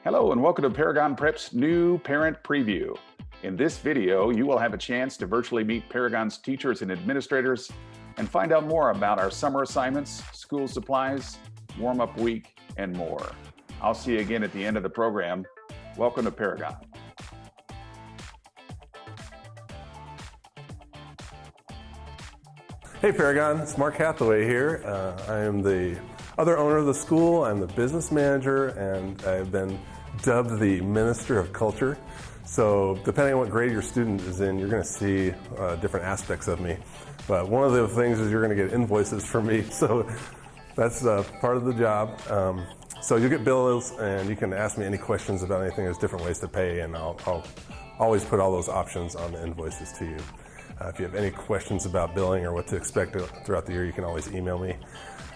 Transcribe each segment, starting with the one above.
Hello and welcome to Paragon Prep's new parent preview. In this video, you will have a chance to virtually meet Paragon's teachers and administrators and find out more about our summer assignments, school supplies, warm-up week, and more. I'll see you again at the end of the program. Welcome to Paragon. Hey Paragon, it's Mark Hathaway here. I am the other owner of the school. I'm the business manager, and I've been dubbed the Minister of Culture. So depending on what grade your student is in, you're going to see different aspects of me. But one of the things is you're going to get invoices from me, so that's part of the job. So you'll get bills, and you can ask me any questions about anything. There's different ways to pay, and I'll always put all those options on the invoices to you. If you have any questions about billing or what to expect throughout the year, you can always email me.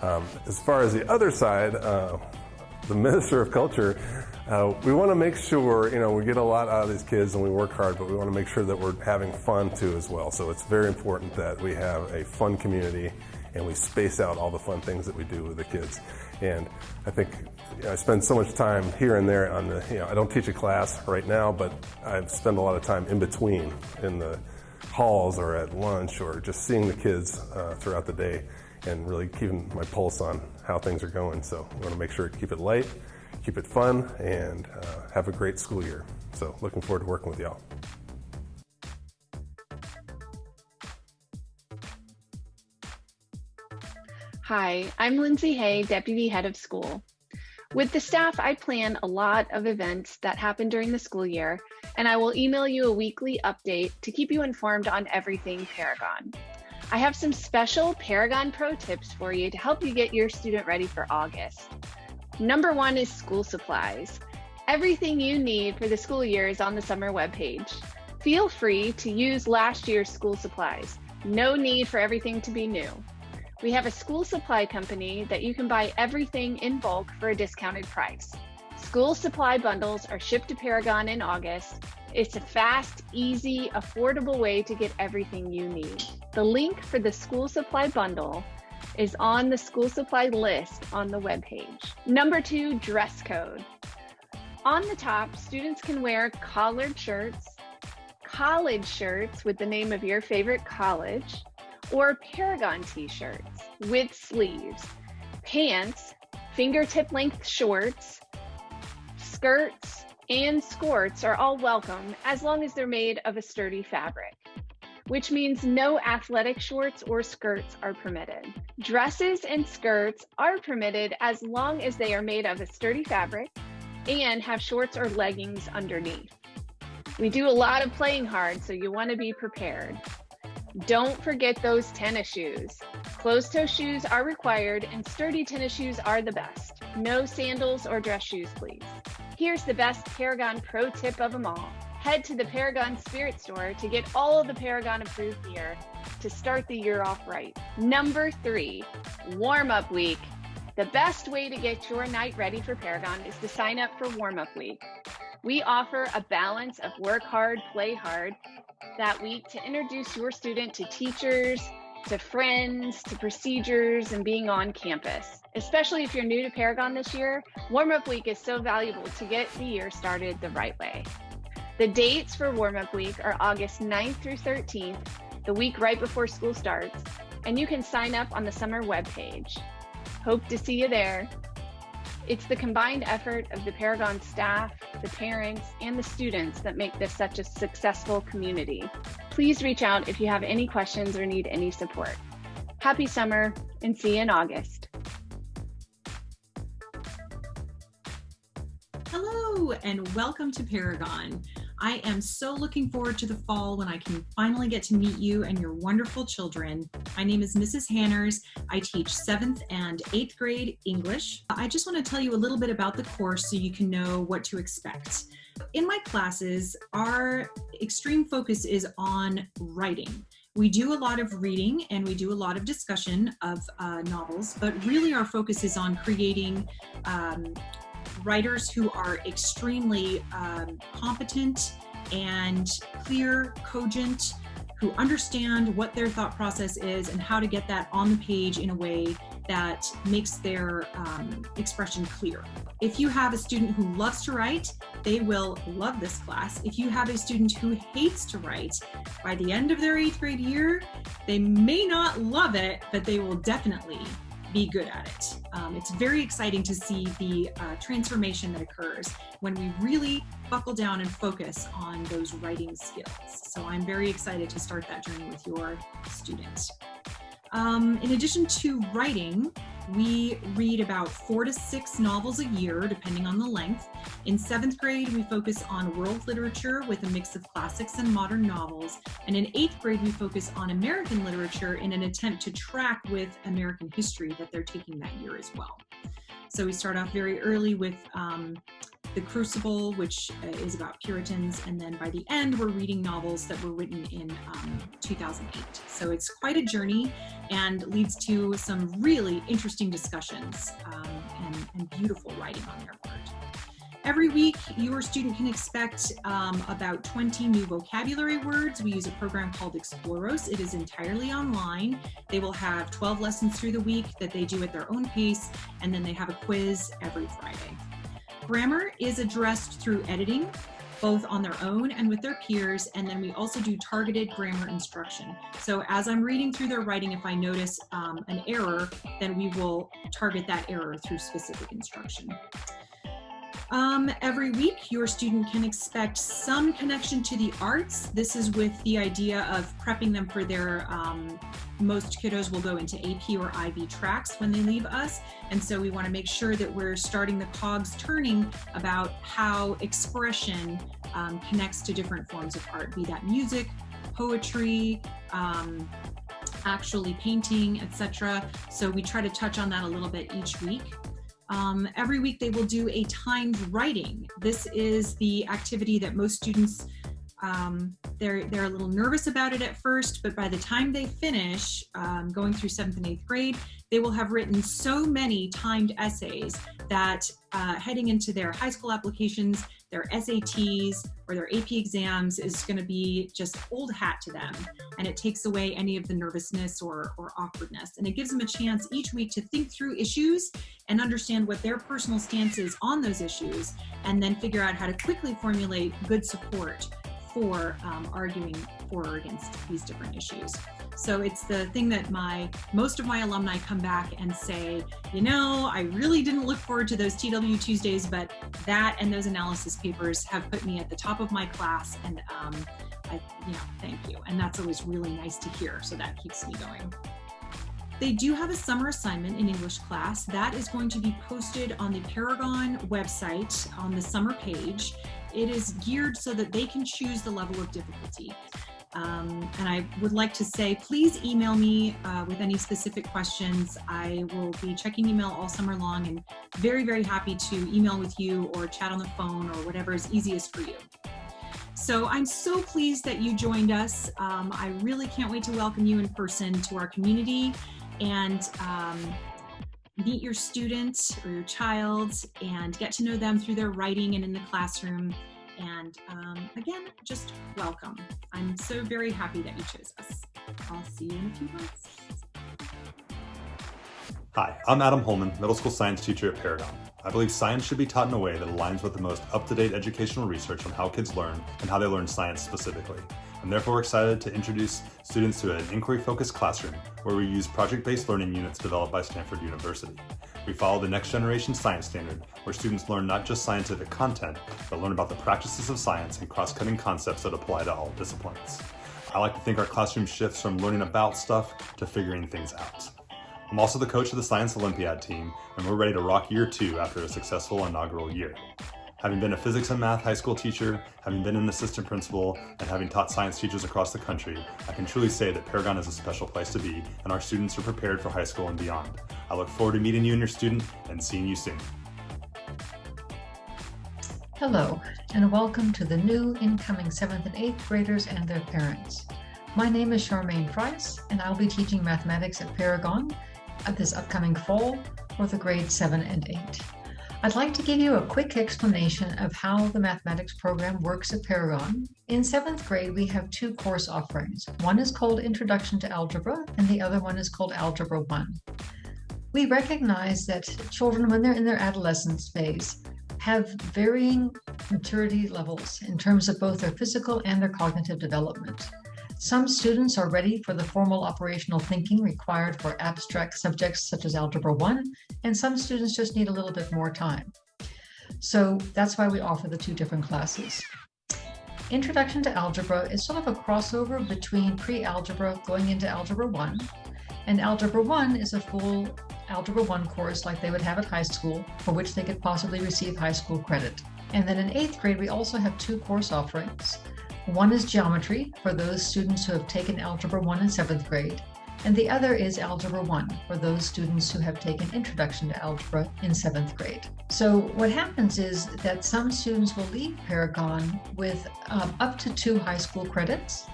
As far as the other side, the Minister of Culture, we want to make sure, we get a lot out of these kids and we work hard, but we want to make sure that we're having fun too as well. So it's very important that we have a fun community and we space out all the fun things that we do with the kids. And I think I spend so much time here and there on the, I don't teach a class right now, but I spend a lot of time in between in the halls or at lunch or just seeing the kids throughout the day and really keeping my pulse on how things are going. So we want to make sure to keep it light, keep it fun, and have a great school year. So looking forward to working with y'all. Hi, I'm Lindsay, Deputy Head of School. With the staff, I plan a lot of events that happen during the school year, and I will email you a weekly update to keep you informed on everything Paragon. I have some special Paragon Pro tips for you to help you get your student ready for August. Number one is school supplies. Everything you need for the school year is on the summer webpage. Feel free to use last year's school supplies. No need for everything to be new. We have a school supply company that you can buy everything in bulk for a discounted price. School supply bundles are shipped to Paragon in August. It's a fast, easy, affordable way to get everything you need. The link for the school supply bundle is on the school supply list on the webpage. Number two, dress code. On the top, students can wear collared shirts, college shirts with the name of your favorite college, or Paragon t-shirts with sleeves, pants, fingertip length shorts, skirts, and skirts are all welcome as long as they're made of a sturdy fabric, which means no athletic shorts or skirts are permitted. Dresses and skirts are permitted as long as they are made of a sturdy fabric and have shorts or leggings underneath. We do a lot of playing hard, so you want to be prepared. Don't forget those tennis shoes. Closed-toe shoes are required and sturdy tennis shoes are the best. No sandals or dress shoes, please. Here's the best Paragon Pro tip of them all. Head to the Paragon Spirit Store to get all of the Paragon approved gear to start the year off right. Number three, warm-up week. The best way to get your night ready for Paragon is to sign up for warm-up week. We offer a balance of work hard, play hard that week to introduce your student to teachers, to friends, to procedures, and being on campus. Especially if you're new to Paragon this year, warm-up week is so valuable to get the year started the right way. The dates for warm-up week are August 9th through 13th, the week right before school starts, and you can sign up on the summer webpage. Hope to see you there. It's the combined effort of the Paragon staff, the parents, and the students that make this such a successful community. Please reach out if you have any questions or need any support. Happy summer, and see you in August. Hello, and welcome to Paragon. I am so looking forward to the fall when I can finally get to meet you and your wonderful children. My name is Mrs. Hanners. I teach 7th and 8th grade English. I just want to tell you a little bit about the course so you can know what to expect. In my classes, our extreme focus is on writing. We do a lot of reading and we do a lot of discussion of novels, but really our focus is on creating writers who are extremely competent and clear, cogent, who understand what their thought process is and how to get that on the page in a way that makes their expression clear. If you have a student who loves to write, they will love this class. If you have a student who hates to write, by the end of their 8th grade year, they may not love it, but they will definitely be good at it. It's very exciting to see the transformation that occurs when we really buckle down and focus on those writing skills. So I'm very excited to start that journey with your students. In addition to writing, we read about 4 to 6 novels a year, depending on the length. In 7th grade, we focus on world literature with a mix of classics and modern novels. And in 8th grade, we focus on American literature in an attempt to track with American history that they're taking that year as well. So we start off very early with The Crucible, which is about Puritans, and then by the end we're reading novels that were written in 2008. So it's quite a journey and leads to some really interesting discussions and beautiful writing on their part. Every week, your student can expect about 20 new vocabulary words. We use a program called Exploros. It is entirely online. They will have 12 lessons through the week that they do at their own pace, and then they have a quiz every Friday. Grammar is addressed through editing, both on their own and with their peers, and then we also do targeted grammar instruction. So as I'm reading through their writing, if I notice an error, then we will target that error through specific instruction. Every week, your student can expect some connection to the arts. This is with the idea of prepping them for their, most kiddos will go into AP or IB tracks when they leave us. And so we want to make sure that we're starting the cogs turning about how expression connects to different forms of art, be that music, poetry, actually painting, etc. So we try to touch on that a little bit each week. Every week they will do a timed writing. This is the activity that most students, they're a little nervous about it at first, but by the time they finish going through 7th and 8th grade, they will have written so many timed essays that heading into their high school applications, their SATs or their AP exams is going to be just old hat to them. And it takes away any of the nervousness or awkwardness. And it gives them a chance each week to think through issues and understand what their personal stance is on those issues, and then figure out how to quickly formulate good support for arguing for or against these different issues. So it's the thing that most of my alumni come back and say, you know, I really didn't look forward to those TW Tuesdays, but that and those analysis papers have put me at the top of my class, and thank you. And that's always really nice to hear. So that keeps me going. They do have a summer assignment in English class. That is going to be posted on the Paragon website on the summer page. It is geared so that they can choose the level of difficulty. And I would like to say, please email me with any specific questions. I will be checking email all summer long and very, very happy to email with you or chat on the phone or whatever is easiest for you. So I'm so pleased that you joined us. I really can't wait to welcome you in person to our community and meet your student or your child and get to know them through their writing and in the classroom. And again, just welcome. I'm so very happy that you chose us. I'll see you in a few months. Hi, I'm Adam Holman, middle school science teacher at Paragon. I believe science should be taught in a way that aligns with the most up-to-date educational research on how kids learn and how they learn science specifically. I'm therefore excited to introduce students to an inquiry-focused classroom where we use project-based learning units developed by Stanford University. We follow the next generation science standard, where students learn not just scientific content, but learn about the practices of science and cross-cutting concepts that apply to all disciplines. I like to think our classroom shifts from learning about stuff to figuring things out. I'm also the coach of the Science Olympiad team, and we're ready to rock year 2 after a successful inaugural year. Having been a physics and math high school teacher, having been an assistant principal, and having taught science teachers across the country, I can truly say that Paragon is a special place to be, and our students are prepared for high school and beyond. I look forward to meeting you and your student and seeing you soon. Hello, and welcome to the new incoming 7th and 8th graders and their parents. My name is Charmaine Price, and I'll be teaching mathematics at Paragon this upcoming fall for the grades 7 and 8. I'd like to give you a quick explanation of how the mathematics program works at Paragon. In 7th grade, we have two course offerings. One is called Introduction to Algebra, and the other one is called Algebra 1. We recognize that children, when they're in their adolescence phase, have varying maturity levels in terms of both their physical and their cognitive development. Some students are ready for the formal operational thinking required for abstract subjects such as Algebra 1, and some students just need a little bit more time. So that's why we offer the two different classes. Introduction to Algebra is sort of a crossover between pre-algebra going into Algebra 1, and Algebra 1 is a full Algebra 1 course like they would have at high school, for which they could possibly receive high school credit. And then in 8th grade, we also have two course offerings. One is Geometry for those students who have taken Algebra 1 in 7th grade, and the other is Algebra 1 for those students who have taken Introduction to Algebra in 7th grade. So what happens is that some students will leave Paragon with up to 2 high school credits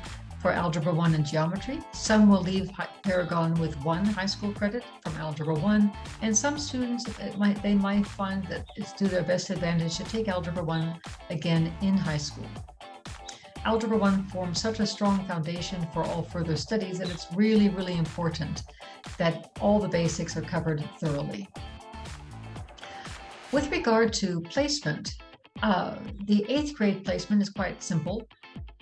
for Algebra 1 and Geometry. Some will leave Paragon with 1 high school credit from Algebra 1, and some students, they might find that it's to their best advantage to take Algebra 1 again in high school. Algebra 1 forms such a strong foundation for all further studies that it's really, really important that all the basics are covered thoroughly. With regard to placement, the 8th grade placement is quite simple.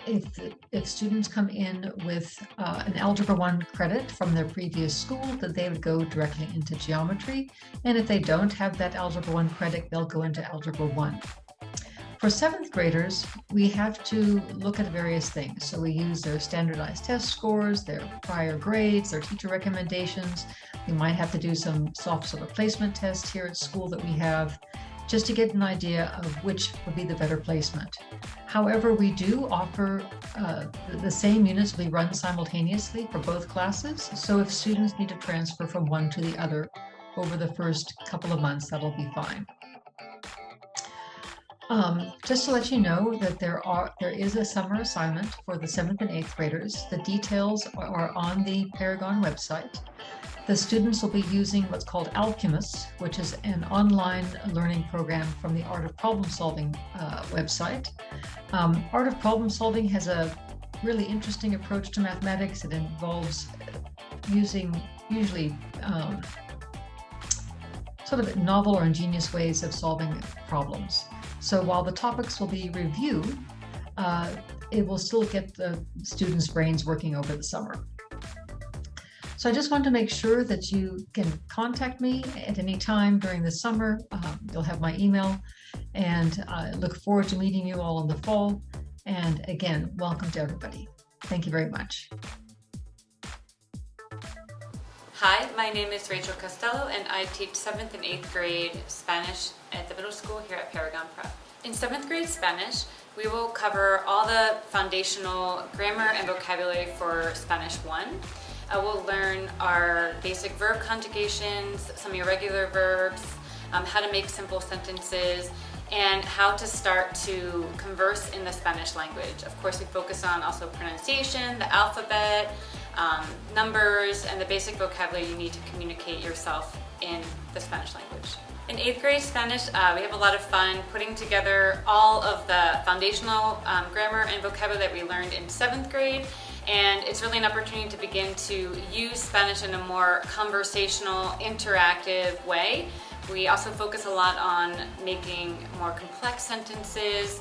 If students come in with an Algebra 1 credit from their previous school, then they would go directly into Geometry. And if they don't have that Algebra 1 credit, they'll go into Algebra 1. For 7th graders, we have to look at various things. So we use their standardized test scores, their prior grades, their teacher recommendations. We might have to do some soft sort of placement tests here at school that we have, just to get an idea of which would be the better placement. However, we do offer the same units will be run simultaneously for both classes. So if students need to transfer from one to the other over the first couple of months, that'll be fine. Just to let you know that there is a summer assignment for the 7th and 8th graders. The details are on the Paragon website. The students will be using what's called Alchemist, which is an online learning program from the Art of Problem Solving website. Art of Problem Solving has a really interesting approach to mathematics. It involves using usually sort of novel or ingenious ways of solving problems. So while the topics will be reviewed, it will still get the students' brains working over the summer. So I just want to make sure that you can contact me at any time during the summer. You'll have my email, and I look forward to meeting you all in the fall. And again, welcome to everybody. Thank you very much. Hi, my name is Rachel Costello, and I teach 7th and 8th grade Spanish at the middle school here at Paragon Prep. In 7th grade Spanish, we will cover all the foundational grammar and vocabulary for Spanish 1. We'll learn our basic verb conjugations, some irregular verbs, how to make simple sentences, and how to start to converse in the Spanish language. Of course, we focus on also pronunciation, the alphabet, numbers, and the basic vocabulary you need to communicate yourself in the Spanish language. In 8th grade Spanish, we have a lot of fun putting together all of the foundational grammar and vocabulary that we learned in 7th grade, and it's really an opportunity to begin to use Spanish in a more conversational, interactive way. We also focus a lot on making more complex sentences,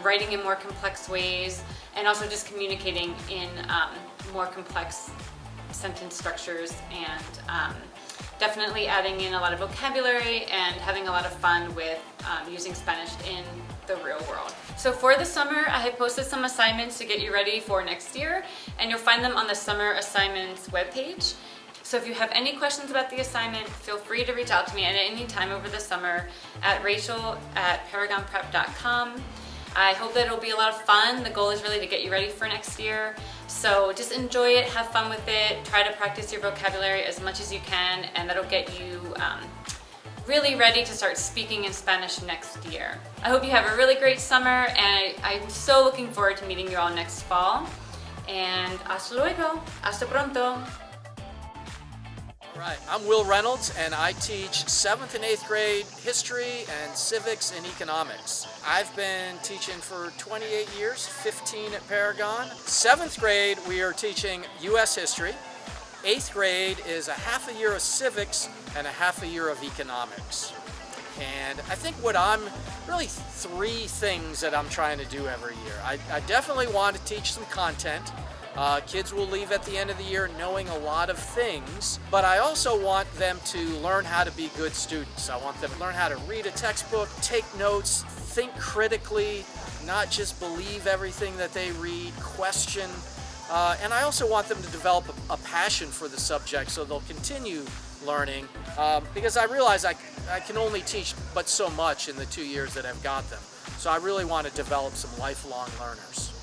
writing in more complex ways, and also just communicating in more complex sentence structures, and definitely adding in a lot of vocabulary and having a lot of fun with using Spanish in the real world. So for the summer, I have posted some assignments to get you ready for next year, and you'll find them on the Summer Assignments webpage. So if you have any questions about the assignment, feel free to reach out to me at any time over the summer at rachel@paragonprep.com. I hope that it'll be a lot of fun. The goal is really to get you ready for next year. So just enjoy it, have fun with it, try to practice your vocabulary as much as you can, and that'll get you really ready to start speaking in Spanish next year. I hope you have a really great summer, and I'm so looking forward to meeting you all next fall. And hasta luego, hasta pronto. Right. I'm Will Reynolds, and I teach 7th and 8th grade history and civics and economics. I've been teaching for 28 years, 15 at Paragon. 7th grade, we are teaching U.S. history. 8th grade is a half a year of civics and a half a year of economics. And I think really 3 things that I'm trying to do every year. I definitely want to teach some content. Kids will leave at the end of the year knowing a lot of things, but I also want them to learn how to be good students. I want them to learn how to read a textbook, take notes, think critically, not just believe everything that they read, question. And I also want them to develop a passion for the subject so they'll continue learning, because I realize I can only teach but so much in the 2 years that I've got them. So I really want to develop some lifelong learners.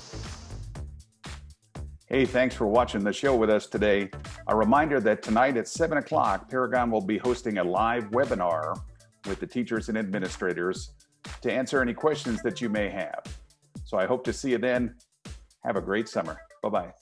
Hey, thanks for watching the show with us today. A reminder that tonight at 7 o'clock, Paragon will be hosting a live webinar with the teachers and administrators to answer any questions that you may have. So I hope to see you then. Have a great summer. Bye-bye.